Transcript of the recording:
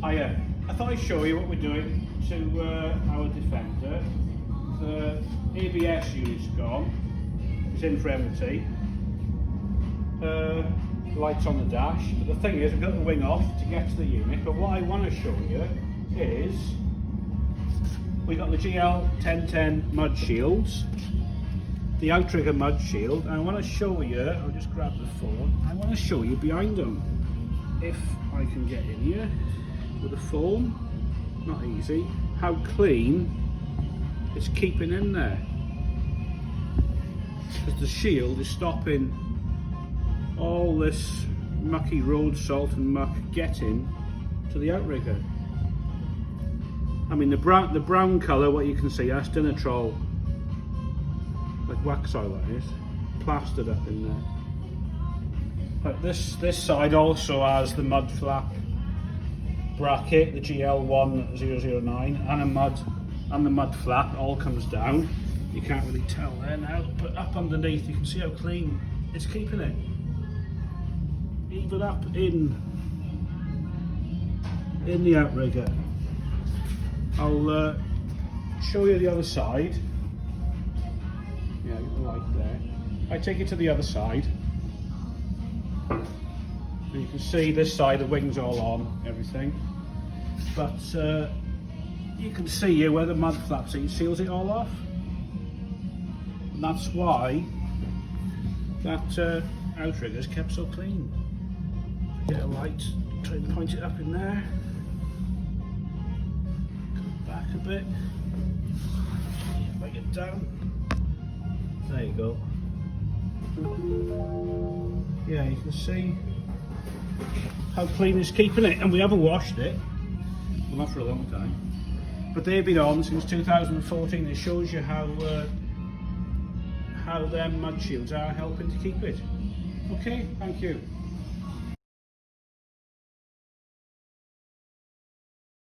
Hiya. I thought I'd show you what we're doing to our Defender. The ABS unit's gone. It's in for MOT. Lights on the dash. But the thing is, we've got the wing off to get to the unit. But what I want to show you is we got the GL1010 mud shields, the Outrigger mud shield, and I want to show you, I'll just grab the phone, I want to show you behind them. If I can get in here with the phone, not easy, how clean it's keeping in there. Because the shield is stopping all this mucky road salt and muck getting to the Outrigger. I mean the brown colour, what you can see, that's Dinatrol, like wax oil that is, plastered up in there. But this side also has the mud flap bracket, the GL1010, and the mud flap all comes down. You can't really tell there now, but up underneath you can see how clean it's keeping it. Even up in the Outrigger. I'll show you the other side. Yeah, get the light there. I take it to the other side. And you can see this side, the wing's all on, everything. But you can see here where the mud flaps it seals it all off. And that's why that Outrigger's kept so clean. Get a light, try and point it up in there. Come back a bit. If I get down. There you go. Yeah, you can see how clean it's keeping it, and we haven't washed it. Well, not for a long time. But they've been on since 2014. It shows you how them mud shields are helping to keep it. Okay, thank you.